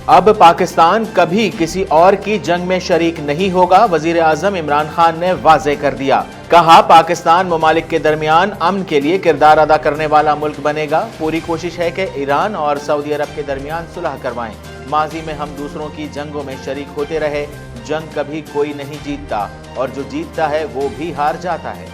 اب पाकिस्तान कभी किसी और की जंग में शरीक नहीं होगा, वजीर आजम इमरान खान ने वाज़ेह कर दिया। कहा, पाकिस्तान ममालिक के दरमियान अमन के लिए किरदार अदा करने वाला मुल्क बनेगा। पूरी कोशिश है कि ईरान और सऊदी अरब के दरमियान सुलह करवाएं। माजी में हम दूसरों की जंगों में शरीक होते रहे। जंग कभी कोई नहीं जीतता और जो जीतता है वो भी हार जाता है।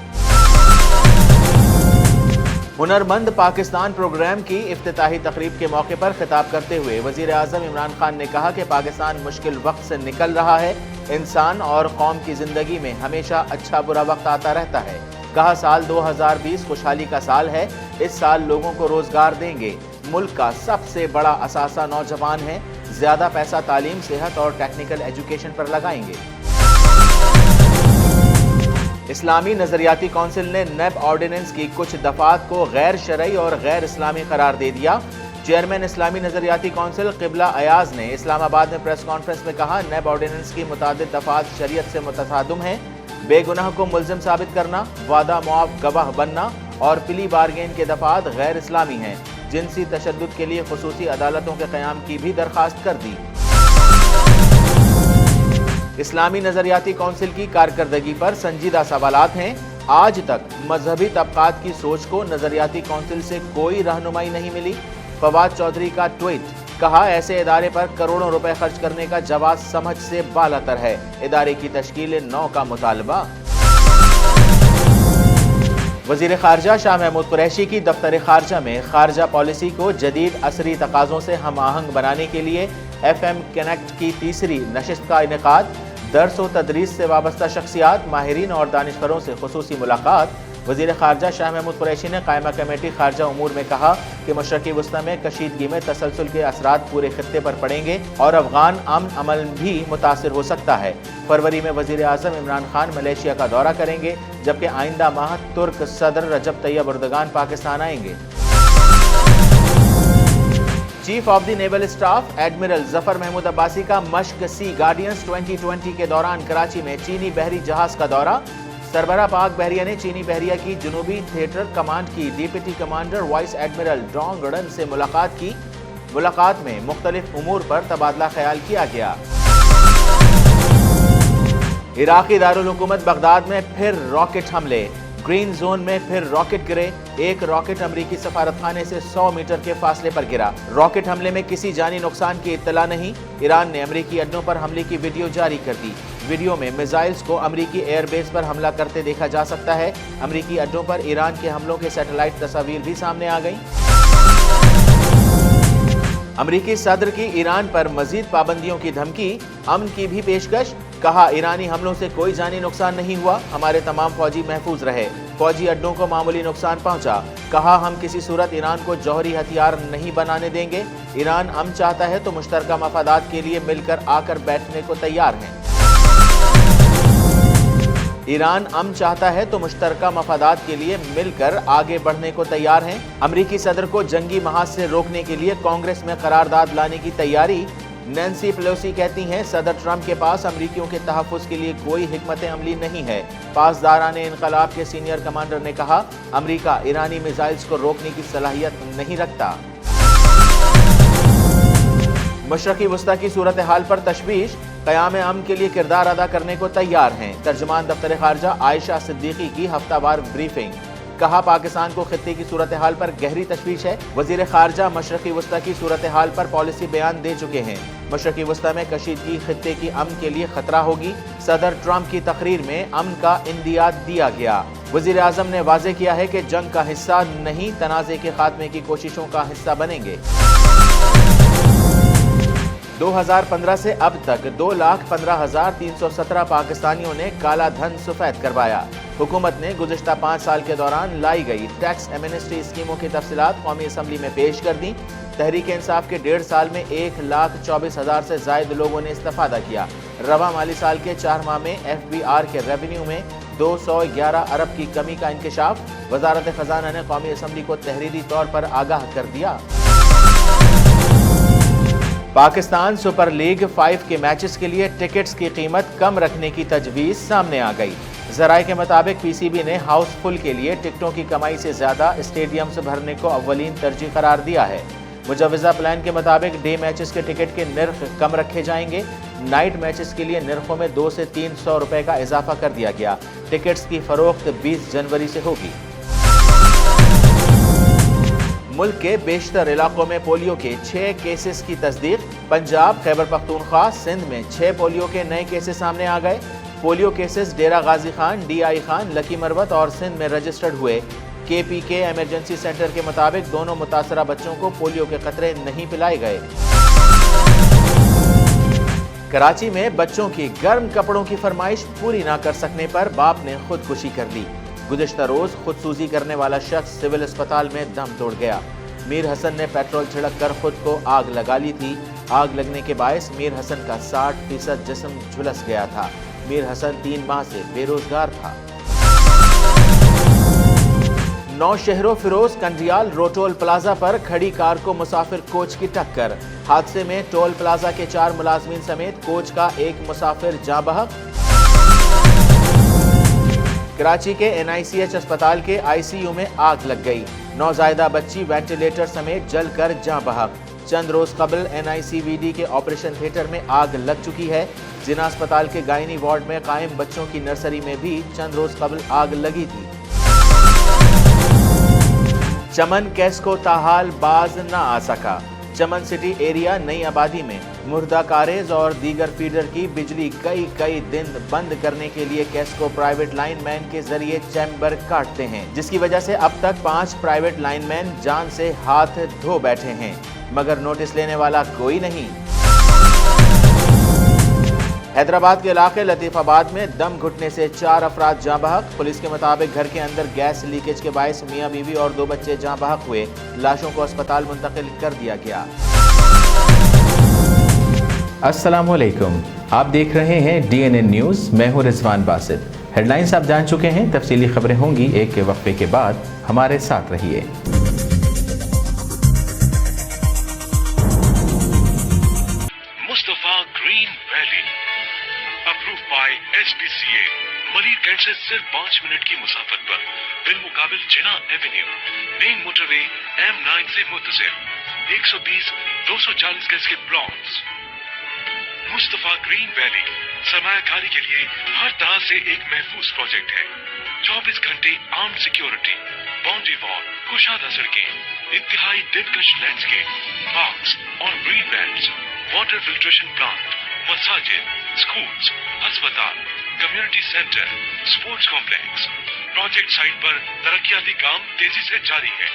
हुनरमंद पाकिस्तान प्रोग्राम की इफ्तिताही तकरीब के मौके पर खिताब करते हुए वजीर आजम इमरान खान ने कहा कि पाकिस्तान मुश्किल वक्त से निकल रहा है। इंसान और कौम की जिंदगी में हमेशा अच्छा बुरा वक्त आता रहता है। कहा, साल 2020 खुशहाली का साल है। इस साल लोगों को रोजगार देंगे। मुल्क का सबसे बड़ा असासा नौजवान है। ज्यादा पैसा तालीम, सेहत और टेक्निकल एजुकेशन पर लगाएंगे। इस्लामी नजरियाती कौंसिल ने नेब ऑर्डिनेंस की कुछ दफात को गैर शरई और गैर इस्लामी करार दे दिया। चेयरमैन इस्लामी नजरियाती कौंसिल क़िबला अयाज ने इस्लामाबाद में प्रेस कॉन्फ्रेंस में कहा, नेब ऑर्डिनेंस की मुतादिद दफात शरीयत से मुतसादम है। बेगुनाह को मुल्जिम साबित करना, वादा मुआफ गवाह बनना और प्ली बारगेन के दफात गैर इस्लामी हैं। जिनसी तशद्दुद के लिए खुसूसी अदालतों के क़याम की भी दरख्वास्त कर दी। इस्लामी नजरियाती कौंसिल की कारकर्दगी पर संजीदा सवालात हैं। आज तक मजहबी तबकात की सोच को नजरियाती कौंसिल से कोई रहनुमाई नहीं मिली। फवाद चौधरी का ट्वीट, कहा, ऐसे इदारे पर करोड़ों रुपए खर्च करने का जवाब समझ से बालातर है। इदारे की तश्कील 9 का मुतालबा। वजीर खारजा शाह महमूद कुरैशी की दफ्तर खारजा में खारजा पॉलिसी को जदीद असरी तकाज़ों से हम आहंग बनाने के लिए FM कनेक्ट की तीसरी नशिस्त का इनेकाद। दर्स व तदरीस से वाबस्ता शख्सियात, माहिरीन और दानिशवरों से खुसूसी मुलाकात। वजीर खारजा शाह महमूद कुरैशी ने कायमा कमेटी खारजा उमूर में कहा कि मशरक़ी वस्ता में कशीदगी में तसलसल के असरात पूरे खित्ते पर पड़ेंगे और अफगान अमन अमल भी मुतासिर हो सकता है। फरवरी में वजीर आजम इमरान खान मलेशिया का दौरा करेंगे, जबकि आइंदा माह तुर्क सदर रजब तैयब एर्दोगान पाकिस्तान आएंगे। Chief of the naval staff admiral Zafar Mahmood Abbasi का मश्क सी गार्डियंस 2020 के दौरान कराची में चीनी बहरी जहाज का दौरा। सरबरा पाक बहरिया ने चीनी बहरिया की जनूबी थिएटर कमांड की deputy commander vice admiral Dong run से मुलाकात की। मुलाकात में मुख्तलिफ उमूर पर तबादला ख्याल किया गया। इराकी दारुल हुकूमत बगदाद में फिर रॉकेट हमले। ग्रीन जोन में फिर रॉकेट गिरे। एक रॉकेट अमरीकी सफारतखाने से 100 मीटर के फासले पर गिरा। रॉकेट हमले में किसी जानी नुकसान की इत्तला नहीं। ईरान ने अमरीकी अड्डों पर हमले की वीडियो जारी कर दी। वीडियो में मिसाइल्स को अमरीकी एयरबेस पर हमला करते देखा जा सकता है। अमरीकी अड्डों पर ईरान के हमलों के सैटेलाइट तस्वीर भी सामने आ गई। अमरीकी सदर की ईरान पर मजीद पाबंदियों की धमकी, अमन की भी पेशकश। कहा, ईरानी हमलों से कोई जानी नुकसान नहीं हुआ। हमारे तमाम फौजी महफूज रहे। फौजी अड्डों को मामूली नुकसान पहुंचा। कहा, हम किसी सूरत ईरान को जौहरी हथियार नहीं बनाने देंगे। ईरान अमन चाहता है तो मुश्तरका मफादात के लिए मिलकर आकर बैठने को तैयार हैं। ईरान अमन चाहता है तो मुश्तरका मफादात के लिए मिलकर आगे बढ़ने को तैयार हैं। अमरीकी सदर को जंगी महाज से रोकने के लिए कांग्रेस में करारदाद लाने की तैयारी। नैन्सी पेलोसी कहती हैं, सदर ट्रंप के पास अमरीकियों के तहफ़्फ़ुज़ के लिए कोई हिकमत अमली नहीं है। पासदाराने इनकलाब के सीनियर कमांडर ने कहा, अमरीका ईरानी मिसाइल्स को रोकने की सलाहियत नहीं रखता। मशरक़ी वस्ता की सूरत हाल पर तशवीश, क़याम अमन के लिए किरदार अदा करने को तैयार हैं। तर्जुमान दफ्तर खारजा आयशा सिद्दीकी की हफ्तावार ब्रीफिंग। कहा, पाकिस्तान को खित्ते की सूरत हाल पर गहरी तशवीश है। वजीर खारजा मशरक़ी वस्ता की सूरत हाल पर पॉलिसी बयान दे चुके हैं। मशरक़ी वस्ता में कशीदगी खित्ते की अमन के लिए खतरा होगी। सदर ट्रंप की तकरीर में अमन का इंदियाद दिया गया। वजीर आजम ने वाज़ेह किया है कि जंग का हिस्सा नहीं, तनाज़े के खात्मे की कोशिशों का हिस्सा बनेंगे। 2015 से अब तक 2,15,317 पाकिस्तानियों ने काला धन सफेद करवाया। हुकूमत ने गुज़िश्ता 5 साल के दौरान लाई गई टैक्स एमनेस्टी स्कीमों की तफसीलात कौमी असम्बली में पेश कर दी। तहरीक इंसाफ के 1.5 साल में 1,24,000 से ज़ायद लोगों ने इस्तेफादा किया। रवा माली साल के 4 माह में FBR के रेवेन्यू में 211 अरब की कमी का इंकशाफ। वजारत खजाना ने कौमी असम्बली को तहरीरी तौर पर आगाह कर दिया। पाकिस्तान सुपर लीग 5 के मैचेस के लिए टिकट्स की कीमत कम रखने की तजवीज़ सामने आ गई। ज़राए के मुताबिक PCB ने हाउसफुल के लिए टिकटों की कमाई से ज़्यादा स्टेडियम्स भरने को अव्वलीन तरजीह करार दिया है। मुजवज़ा प्लान के मुताबिक डे मैचेस के टिकट के निर्ख कम रखे जाएंगे। नाइट मैचेस के लिए निर्खों में 200 से 300 रुपए का इजाफा कर दिया गया। टिकट्स की फरोख्त 20 जनवरी से होगी। मुल्क के बेशतर इलाकों में पोलियो के 6 केसेस की तस्दीक। पंजाब, खैबर पख्तूनख्वा, सिंध में 6 पोलियो के नए केसेस सामने आ गए। पोलियो केसेस डेरा गाजी खान, DI खान, लकी मरवत और सिंध में रजिस्टर्ड हुए। KPK एमरजेंसी सेंटर के मुताबिक दोनों मुतासरा बच्चों को पोलियो के कतरे नहीं पिलाए गए। कराची में बच्चों की गर्म कपड़ों की फरमाइश पूरी ना कर सकने पर बाप ने खुदकुशी कर ली। गुज़िश्ता रोज खुदसूजी करने वाला शख्स सिविल अस्पताल में दम तोड़ गया। मीर हसन ने पेट्रोल छिड़क कर खुद को आग लगा ली थी। आग लगने के बायस मीर हसन का 60% जिस्म झुलस गया था। मीर हसन 3 माह से बेरोजगार था। नौशहरों फिरोज कंडियाल रोटोल प्लाजा पर खड़ी कार को मुसाफिर कोच की टक्कर। हादसे में टोल प्लाजा के 4 मुलाजमीन समेत कोच का एक मुसाफिर जाँ बहक। कराची के NICH अस्पताल के ICU में आग लग गई। नौजायदा बच्ची वेंटिलेटर समेत जलकर जाँ बहक। चंद रोज कबल NICVD के ऑपरेशन थिएटर में आग लग चुकी है। जिना अस्पताल के गायनी वार्ड में कायम बच्चों की नर्सरी में भी चंद रोज कबल आग लगी थी। चमन कैस्को ताहाल बाज न आ सका। चमन सिटी एरिया नई आबादी में मुर्दा कारेज और दीगर फीडर की बिजली कई दिन बंद करने के लिए कैस्को प्राइवेट लाइनमैन के जरिए चैम्बर काटते हैं, जिसकी वजह से अब तक 5 प्राइवेट लाइनमैन जान से हाथ धो बैठे हैं, मगर नोटिस लेने वाला कोई नहीं। हैदराबाद के इलाके लतीफाबाद में दम घुटने से 4 अफराद जाँ बहक। पुलिस के मुताबिक घर के अंदर गैस लीकेज के बायस मियां बीवी और 2 बच्चे जाँ बहक हुए। लाशों को अस्पताल मुंतकिल कर दिया गया। अस्सलामुअलैकुम, आप देख रहे हैं DNN न्यूज़। मैं हूं रिजवान बासित। हेडलाइंस आप जान चुके हैं, तफसीली खबरें होंगी एक के वक्फे के बाद। हमारे साथ रहिए। Mustafa green valley approve by SPCA। Marir cantt से सिर्फ 5 मिनट की मुसाफत पर बिलमुकाबिल Jinnah avenue, main motorway M9 से मुत्तसिल 120-240 गज के प्लॉट्स। मुस्तफा ग्रीन वैली सरमायाकारी के लिए हर तरह से एक महफूज प्रोजेक्ट है। 24 घंटे आर्म्ड सिक्योरिटी, बाउंड्री वॉल, कुशादा सड़कें, इंतहाई दिलकश लैंडस्केप, पार्क्स और green belts, water filtration plant, मसाजिद, स्कूल्स, अस्पताल, community centre, sports complex. Project site पर तरक्याती काम तेजी से जारी है।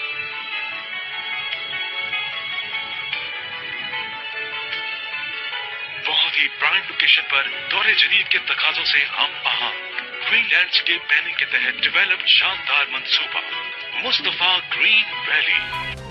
बहुत ही प्राइम लोकेशन पर दौरे जदीद के तकाजों से हम आहंग ग्रीन लैंडस्केप प्लानिंग के तहत डेवलप्ड शानदार मंसूबा मुस्तफा ग्रीन वैली।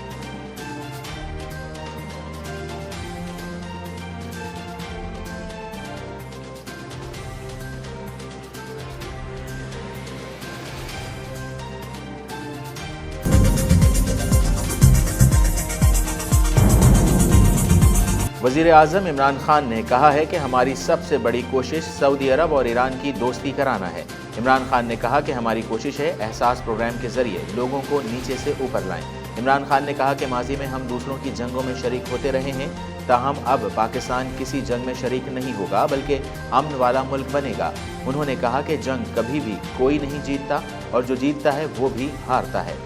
वज़ीर आज़म इमरान खान ने कहा है कि हमारी सबसे बड़ी कोशिश सऊदी अरब और ईरान की दोस्ती कराना है। इमरान खान ने कहा कि हमारी कोशिश है एहसास प्रोग्राम के जरिए लोगों को नीचे से ऊपर लाएं। इमरान खान ने कहा कि माजी में हम दूसरों की जंगों में शरीक होते रहे हैं, ताहम अब पाकिस्तान किसी जंग में शरीक नहीं होगा बल्कि अमन वाला मुल्क बनेगा। उन्होंने कहा कि जंग कभी भी कोई नहीं जीतता और जो जीतता है वो भी हारता है।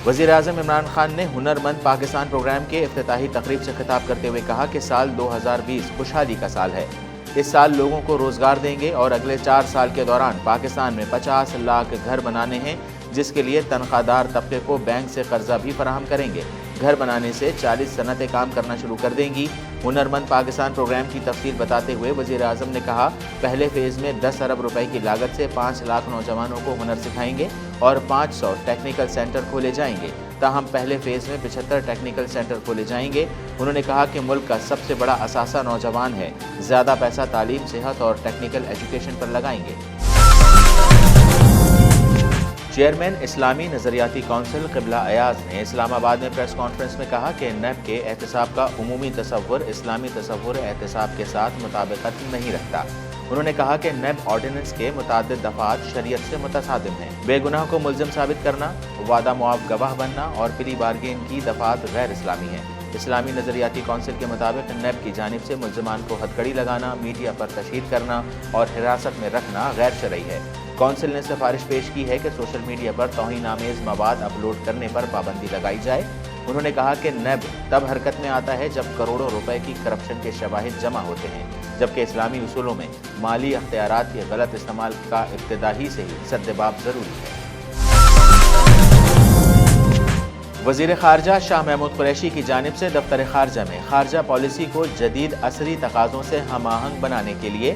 वज़ीर आज़म इमरान खान ने हुनरमंद पाकिस्तान प्रोग्राम के इफ्तिताही तकरीब से खिताब करते हुए कहा कि साल 2020 खुशहाली का साल है। इस साल लोगों को रोज़गार देंगे और अगले 4 साल के दौरान पाकिस्तान में 50 लाख घर बनाने हैं, जिसके लिए तनख्वाहदार तबके को बैंक से कर्जा भी फराहम करेंगे। घर बनाने से 40 सनतें काम करना शुरू कर देंगी। हुनरमंद पाकिस्तान प्रोग्राम की तफसील बताते हुए वज़ीर आज़म ने कहा, पहले फेज़ में 10 अरब रुपए की लागत से 5 लाख नौजवानों को हुनर सिखाएंगे और 500 टेक्निकल सेंटर खोले जाएंगे। ताहम पहले फेज़ में 75 टेक्निकल सेंटर खोले जाएंगे। उन्होंने कहा कि मुल्क का सबसे बड़ा असासा नौजवान है। ज़्यादा पैसा तालीम, सेहत और टेक्निकल एजुकेशन पर लगाएंगे। चेयरमैन इस्लामी नज़रियाती कौंसिल क़िबला अयाज ने इस्लामाबाद में प्रेस कॉन्फ्रेंस में कहा कि NAB के एहतसाब का उमूमी तसव्वुर इस्लामी तसव्वुर एहतसाब के साथ मुताबिकत नहीं रखता। انہوں نے کہا کہ نیب آرڈیننس کے متعدد دفعات شریعت سے متصادم ہیں۔ بے گناہ کو ملزم ثابت کرنا، وعدہ معاف گواہ بننا اور پلی بارگین کی دفعات غیر اسلامی ہیں۔ اسلامی نظریاتی کونسل کے مطابق نیب کی جانب سے ملزمان کو ہتھکڑی لگانا، میڈیا پر تشہیر کرنا اور حراست میں رکھنا غیر شرعی ہے۔ کونسل نے سفارش پیش کی ہے کہ سوشل میڈیا پر توہین آمیز مواد اپلوڈ کرنے پر پابندی لگائی جائے۔ انہوں نے کہا کہ نیب تب حرکت میں آتا ہے جب کروڑوں روپے کی کرپشن کے شواہد جمع ہوتے ہیں، جبکہ اسلامی اصولوں میں مالی اختیارات کے غلط استعمال کا ابتدا ہی سے ہی سدباب ضروری ہے۔ وزیر خارجہ شاہ محمود قریشی کی جانب سے دفتر خارجہ میں خارجہ پالیسی کو جدید عصری تقاضوں سے ہم آہنگ بنانے کے لیے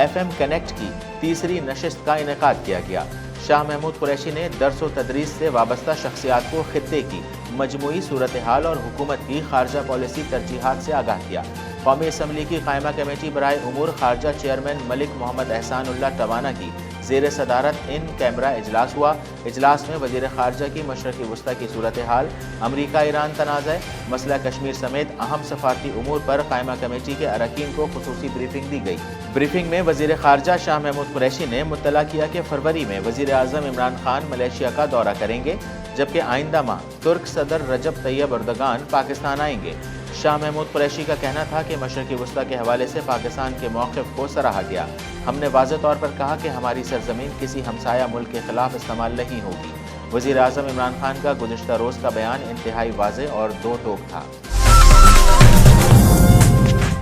FM کنیکٹ کی تیسری نشست کا انعقاد کیا گیا۔ شاہ محمود قریشی نے درس و تدریس سے وابستہ شخصیات کو خطے کی مجموعی صورتحال اور حکومت کی خارجہ پالیسی ترجیحات سے آگاہ کیا۔ قومی اسمبلی کی قائمہ کمیٹی برائے امور خارجہ چیئرمین ملک محمد احسان اللہ ٹوانا کی زیر صدارت ان کیمرہ اجلاس ہوا۔ اجلاس میں وزیر خارجہ کی مشرق وسطی کی صورتحال، امریکہ ایران تنازع، مسئلہ کشمیر سمیت اہم سفارتی امور پر قائمہ کمیٹی کے اراکین کو خصوصی بریفنگ دی گئی۔ بریفنگ میں وزیر خارجہ شاہ محمود قریشی نے مطلع کیا کہ فروری میں وزیر اعظم عمران خان ملیشیا کا دورہ کریں گے، جبکہ آئندہ ماہ ترک صدر رجب طیب اردگان پاکستان آئیں گے۔ شاہ محمود قریشی کا کہنا تھا کہ مشرقی وسطی کے حوالے سے پاکستان کے موقف کو سراہا گیا۔ ہم نے واضح طور پر کہا کہ ہماری سرزمین کسی ہمسایہ ملک کے خلاف استعمال نہیں ہوگی۔ وزیر اعظم عمران خان کا گزشتہ روز کا بیان انتہائی واضح اور دو ٹوک تھا۔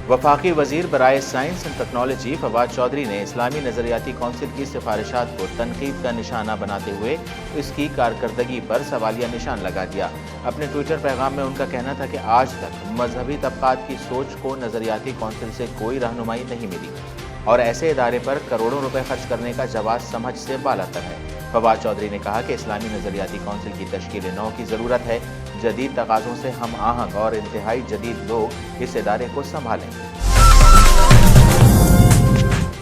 وفاقی وزیر برائے science and technology Fawad Chaudhry نے اسلامی نظریاتی کونسل کی سفارشات کو تنقید کا نشانہ بناتے ہوئے اس کی کارکردگی پر سوالیہ نشان لگا دیا۔ اپنے ٹویٹر پیغام میں ان کا کہنا تھا کہ آج تک مذہبی طبقات کی سوچ کو نظریاتی کونسل سے کوئی رہنمائی نہیں ملی اور ایسے ادارے پر کروڑوں روپے خرچ کرنے کا جواز سمجھ سے بالاتر ہے۔ فواد چودھری نے کہا کہ اسلامی نظریاتی کونسل کی تشکیل نو کی ضرورت ہے۔ جدید تقاضوں سے ہم آہنگ اور انتہائی جدید لوگ اس ادارے کو سنبھالیں۔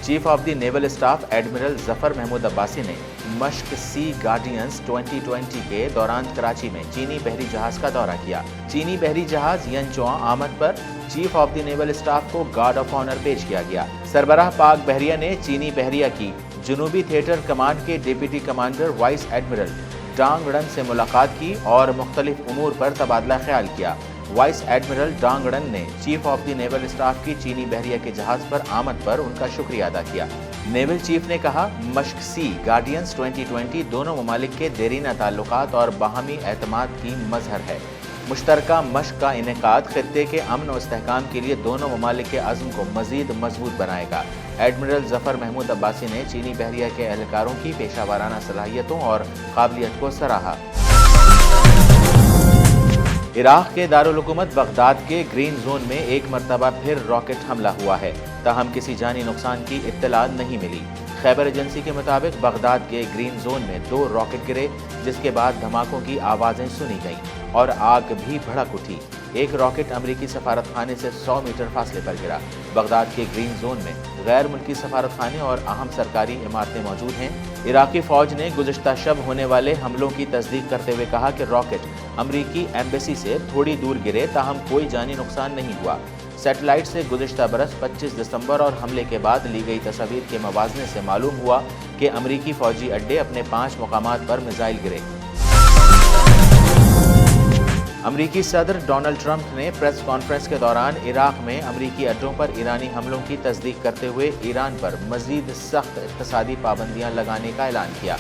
Chief of the naval staff admiral Zafar Mahmood Abbasi نے مشق سی گارڈینز 2020 کے دوران کراچی میں چینی بحری جہاز کا دورہ کیا۔ چینی بحری جہاز ینچوان آمد پر chief of the naval staff کو گارڈ آف آنر پیش کیا گیا۔ سربراہ پاک بحریہ نے چینی بحریہ کی جنوبی تھیٹر کمانڈ کے deputy commander vice admiral Dang Dan سے ملاقات کی اور مختلف امور پر تبادلہ خیال کیا۔ وائس ایڈمرل ڈانگ ڈن نے chief of the naval staff کی چینی بحریہ کے جہاز پر آمد پر ان کا شکریہ ادا کیا۔ نیول چیف نے کہا مشق سی گارڈینز 2020 دونوں ممالک کے دیرینہ تعلقات اور باہمی اعتماد کی مظہر ہے۔ مشترکہ مشق کا انعقاد خطے کے امن و استحکام کے لیے دونوں ممالک کے عزم کو مزید مضبوط بنائے گا۔ ایڈمرل ظفر محمود عباسی نے چینی بحریہ کے اہلکاروں کی پیشہ ورانہ صلاحیتوں اور قابلیت کو سراہا۔ عراق کے دارالحکومت بغداد کے گرین زون میں ایک مرتبہ پھر راکٹ حملہ ہوا ہے، تاہم کسی جانی نقصان کی اطلاع نہیں ملی۔ خیبر ایجنسی کے مطابق بغداد کے گرین زون میں 2 راکٹ گرے، جس کے بعد دھماکوں کی آوازیں سنی گئیں اور آگ بھی بھڑک اٹھی۔ ایک راکٹ امریکی سفارت خانے سے 100 میٹر فاصلے پر گرا۔ بغداد کے گرین زون میں غیر ملکی سفارت خانے اور اہم سرکاری عمارتیں موجود ہیں۔ عراقی فوج نے گزشتہ شب ہونے والے حملوں کی تصدیق کرتے ہوئے کہا کہ راکٹ امریکی ایمبیسی سے تھوڑی دور گرے، تاہم کوئی جانی نقصان نہیں ہوا۔ سیٹلائٹ سے گزشتہ برس 25 دسمبر اور حملے کے بعد لی گئی تصاویر کے موازنے سے معلوم ہوا کہ امریکی فوجی اڈے اپنے 5 مقامات پر میزائل گرے۔ امریکی صدر ڈونلڈ ٹرمپ نے پریس کانفرنس کے دوران عراق میں امریکی اڈوں پر ایرانی حملوں کی تصدیق کرتے ہوئے ایران پر مزید سخت اقتصادی پابندیاں لگانے کا اعلان کیا۔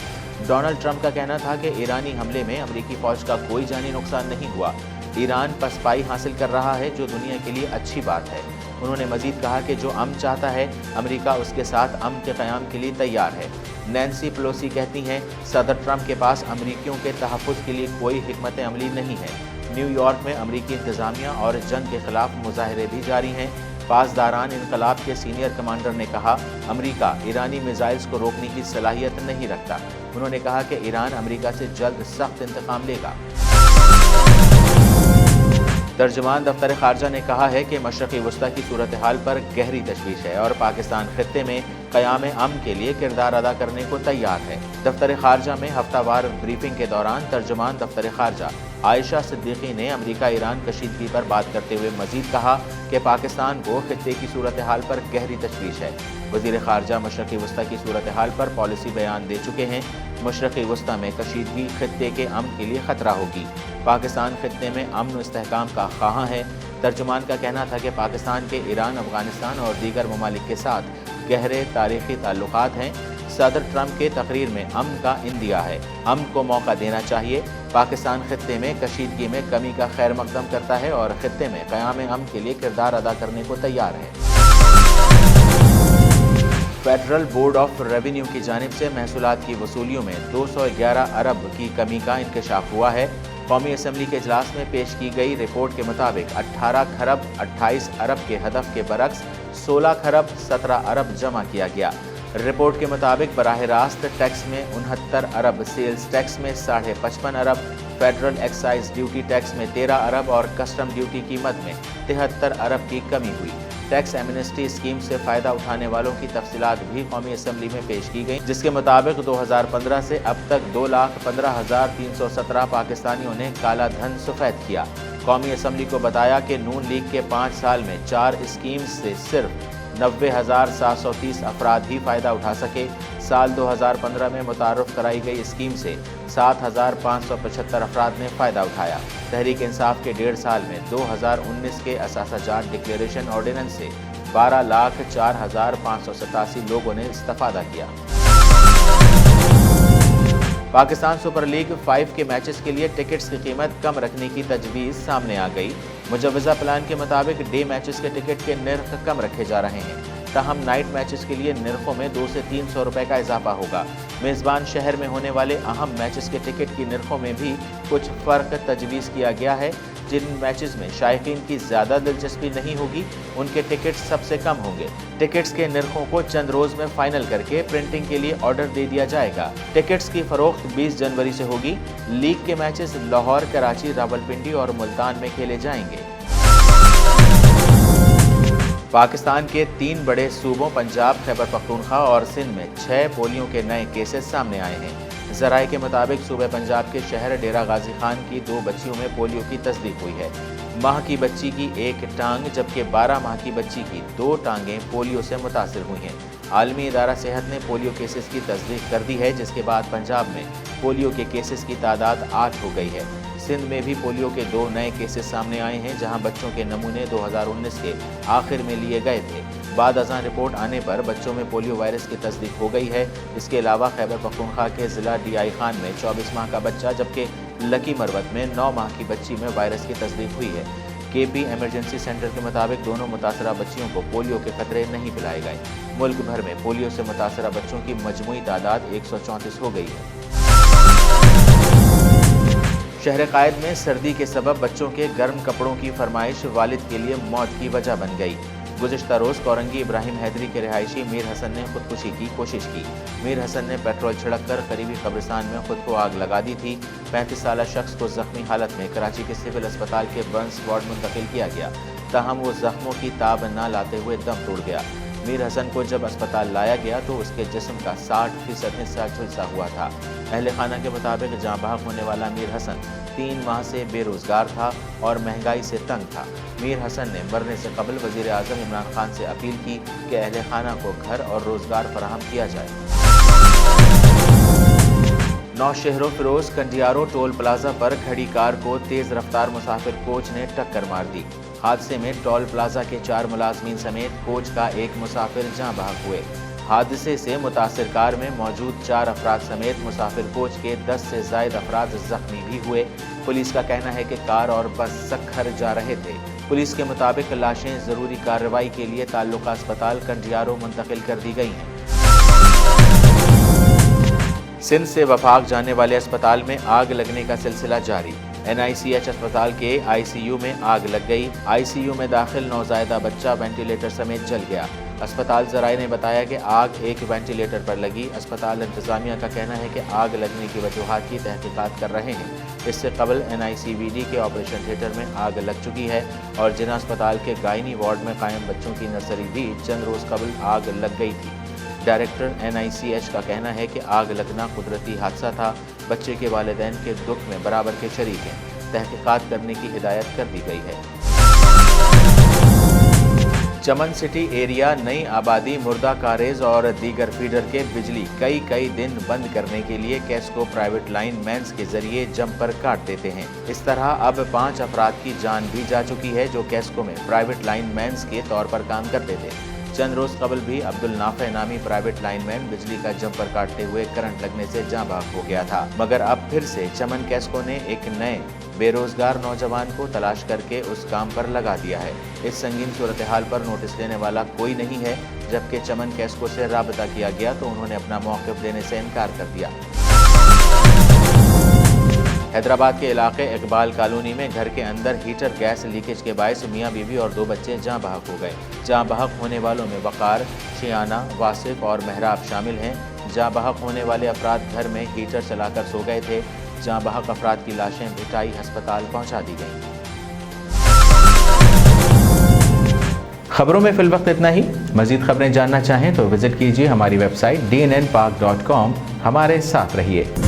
ڈونلڈ ٹرمپ کا کہنا تھا کہ ایرانی حملے میں امریکی فوج کا کوئی جانی نقصان نہیں ہوا۔ ایران پسپائی حاصل کر رہا ہے، جو دنیا کے لیے اچھی بات ہے۔ انہوں نے مزید کہا کہ جو امن چاہتا ہے، امریکہ اس کے ساتھ امن کے قیام کے لیے تیار ہے۔ نینسی پیلوسی کہتی ہیں صدر ٹرمپ کے پاس امریکیوں کے تحفظ کے لیے کوئی حکمت عملی نہیں ہے۔ نیو یارک میں امریکی انتظامیہ اور جنگ کے خلاف مظاہرے بھی جاری ہیں۔ پاسداران انقلاب کے سینئر کمانڈر نے کہا امریکہ ایرانی میزائلز کو روکنے کی صلاحیت نہیں رکھتا۔ انہوں نے کہا کہ ایران امریکہ سے جلد سخت انتقام لے گا۔ ترجمان دفتر خارجہ نے کہا ہے کہ مشرقی وسطی کی صورتحال پر گہری تشویش ہے اور پاکستان خطے میں क़याम अमन के लिए किरदार अदा करने को तैयार है। दफ्तर खारजा में हफ्तावार ब्रीफिंग के दौरान तर्जुमान दफ्तर खारजा आयशा सिद्दीकी ने अमरीका ईरान कशीदगी पर बात करते हुए मजीद कहा कि पाकिस्तान को खित्ते की सूरत हाल पर गहरी तशवीश है। वज़ीर खारजा मशरक़ी वस्ता की सूरत हाल पर पॉलिसी बयान दे चुके हैं। मशरक़ी वस्ता में कशीदगी खित्ते के अमन के लिए ख़तरा होगी। पाकिस्तान खित्ते में अमन व इस्तेहकाम का ख़्वाहां है। तर्जुमान का कहना था कि पाकिस्तान के ईरान, अफगानिस्तान और दीगर ममालिक के साथ गहरे तारीख़ी ताल्लुकात हैं। सदर ट्रंप के तकरीर में अमन का इंदिया है। अमन को मौका देना चाहिए। पाकिस्तान खित्ते में कशीदगी में कमी का खैर मकदम करता है और खित्ते में क़याम अमन के लिए किरदार अदा करने को तैयार है। फेडरल बोर्ड ऑफ रेवेन्यू की जानिब से महसूलात की वसूलियों में 211 अरब की कमी का इंकशाफ हुआ है। कौमी असम्बली के इजलास में पेश की गई रिपोर्ट के मुताबिक 18 खरब 28 अरब के हदफ के बरक्स 16 खरब 17 अरब जमा किया गया। रिपोर्ट के मुताबिक बराह रास्त टैक्स में 69 अरब, सेल्स टैक्स में 55.5 अरब, फेडरल एक्साइज ड्यूटी टैक्स में 13 अरब और कस्टम ड्यूटी कीमत में 73 अरब की कमी हुई। टैक्स एमनेस्टी स्कीम से फ़ायदा उठाने वालों की तफसीलात भी कौमी असम्बली में पेश की गई, जिसके मुताबिक 2015 से अब तक 2,15,317 पाकिस्तानियों ने काला धन सफ़ेद किया। कौमी असम्बली को बताया कि नून लीग के 5 साल में 4 स्कीम से सिर्फ 90,730 अफराद ही फ़ायदा उठा सके। साल 2015 में मुतारफ़ कराई गई स्कीम से 7,575 अफराद ने फ़ायदा उठाया। तहरीक इंसाफ के 1.5 साल में 2019 के असासा जात डिक्लेरेशन ऑर्डिनेंस से 12,04,587 लोगों ने इस्तेफ़ादा किया। पाकिस्तान सुपर लीग 5 के मैचेस के लिए टिकट्स की कीमत कम रखने की तजवीज़ सामने आ गई। मुजव्वज़ा प्लान के मुताबिक डे मैचेस के टिकट के निर्ख कम रखे जा रहे हैं। ताहम नाइट मैचेस के लिए निर्खों में 200 से 300 रुपए का इजाफा होगा। मेज़बान शहर में होने वाले अहम मैचेस के टिकट की निर्खों में भी कुछ फ़र्क तजवीज़ किया गया है। जिन मैचेस में शायकीन की ज़्यादा दिलचस्पी नहीं होगी उनके टिकट्स सबसे कम होंगे। टिकट्स के निर्खों को चंद रोज़ में फाइनल करके प्रिंटिंग के लिए ऑर्डर दे दिया जाएगा। टिकट्स की फ़रोख्त 20 जनवरी से होगी। लीग के मैचेस लाहौर, कराची, रावलपिंडी और मुल्तान में खेले जाएंगे। पाकिस्तान के 3 बड़े सूबों पंजाब, खैबर पख्तूनख्वा और सिंध में 6 पोलियो के नए केसेस सामने आए हैं। ज़राए के मुताबिक सूबे पंजाब के शहर डेरा गाजी खान की 2 बच्चियों में पोलियो की तस्दीक हुई है। माह की बच्ची की 1 टांग जबकि 12 माह की बच्ची की 2 टांगें पोलियो से मुतासिर हुई हैं। आलमी इदारा सेहत ने पोलियो केसेस की तस्दीक कर दी है, जिसके बाद पंजाब में पोलियो के केसेस की तादाद 8 हो गई है। सिंध में भी पोलियो के 2 नए केसेस सामने आए हैं, जहां बच्चों के नमूने 2019 के आखिर में लिए गए थे। बाद अज़ां रिपोर्ट आने पर बच्चों में पोलियो वायरस की तस्दीक हो गई है। इसके अलावा खैबर पख्तूनख्वा के ज़िला DI खान में 24 माह का बच्चा जबकि लकी मरवत में 9 माह की बच्ची में वायरस की तस्दीक हुई है। KP एमरजेंसी सेंटर के मुताबिक दोनों मुतासरा बच्चियों को पोलियो के खतरे नहीं पिलाए गए। मुल्क भर में पोलियो से मुतासरा बच्चों की मजमूई तादाद 134 हो गई है। शहर कायद में सर्दी के सबब बच्चों के गर्म कपड़ों की फरमाइश वालिद के लिए मौत की वजह बन गई। गुज़िश्ता रोज़ कोरंगी इब्राहिम हैदरी के रिहायशी मीर हसन ने खुदकुशी की कोशिश की। मीर हसन ने पेट्रोल छिड़क कर करीबी कब्रिस्तान में खुद को आग लगा दी थी। 35 साला शख्स को जख्मी हालत में कराची के सिविल अस्पताल के बर्न्स वार्ड मुंतकिल किया गया। ताहम वो जख्मों की ताब न लाते हुए दम तोड़ गया। मीर हसन को जब अस्पताल लाया गया तो उसके जिस्म का 60% हिस्सा झुलसा हुआ था। अहले खाना के मुताबिक जाँ बहक होने वाला मीर हसन 3 माह से बेरोज़गार था और महंगाई से तंग था। मीर हसन ने मरने से कबल वज़ीर आज़म इमरान खान से अपील की कि अहले खाना को घर और रोज़गार फराहम किया जाए। नौशहरों फिरोज कंडियारो टोल प्लाजा पर खड़ी कार को तेज़ रफ्तार मुसाफिर कोच ने टक्कर मार दी। हादसे में टोल प्लाजा के 4 मुलाजमीन समेत कोच का एक मुसाफिर जाँ बहक हुए। हादसे से मुतासिर कार में मौजूद 4 अफराद समेत मुसाफिर कोच के 10 से ज़ायद अफराद जख्मी भी हुए। पुलिस का कहना है कि कार और बस सक्खर जा रहे थे। पुलिस के मुताबिक लाशें ज़रूरी कार्रवाई के लिए ताल्लुका अस्पताल कंडियारो मुंतकिल कर दी गई हैं। सिंध से वफाक जाने वाले अस्पताल में आग लगने का सिलसिला जारी। NICH अस्पताल के ICU में आग लग गई। ICU में दाखिल नौज़ायदा बच्चा वेंटिलेटर समेत जल गया। अस्पताल ज़राए ने बताया कि आग एक वेंटिलेटर पर लगी। अस्पताल इंतज़ामिया का कहना है कि आग लगने की वजूहात की तहकीकात कर रहे हैं। इससे कबल NICVD के ऑपरेशन थिएटर में आग लग चुकी है और जिना अस्पताल के गायनी वार्ड में कायम बच्चों की नर्सरी भी चंद रोज़ कबल आग लग गई थी। डायरेक्टर NICH का कहना है कि आग लगना कुदरती हादसा था। बच्चे के वालिदैन के दुख में बराबर के शरीक हैं। तहकीकात करने की हिदायत कर दी गई है। चमन सिटी एरिया नई आबादी मुर्दा कारेज और दीगर फीडर के बिजली कई दिन बंद करने के लिए कैस्को प्राइवेट लाइन मैन्स के जरिए जंपर काट देते हैं। इस तरह अब 5 अफराद की जान भी जा चुकी है जो कैस्को में प्राइवेट लाइन मैन्स के तौर पर काम करते थे। चंद रोज कबल भी अब्दुल नाफे नामी प्राइवेट लाइनमैन बिजली का जंपर काटते हुए करंट लगने से जाँ बहक हो गया था, मगर अब फिर से चमन कैस्को ने एक नए बेरोजगार नौजवान को तलाश करके उस काम पर लगा दिया है। इस संगीन सूरत हाल पर नोटिस लेने वाला कोई नहीं है। जबकि चमन कैस्को से राबता किया गया तो उन्होंने अपना मौक़िफ़ देने से इनकार कर दिया। हैदराबाद के इलाके इकबाल कॉलोनी में घर के अंदर हीटर गैस लीकेज के बायस मियाँ बीवी और 2 बच्चे जाँ बहक हो गए। जाँ बहक होने वालों में वक़ार, शियाना, वासिफ और महराब शामिल हैं। जाँ बहक होने वाले अफराद घर में हीटर चलाकर सो गए थे। जाँ बहक अफराद की लाशें भिटाई अस्पताल पहुँचा दी गईं। खबरों में फिल वक्त इतना ही। मज़ीद खबरें जानना चाहें तो विजिट कीजिए हमारी वेबसाइट dnnpark.com। हमारे साथ रहिए।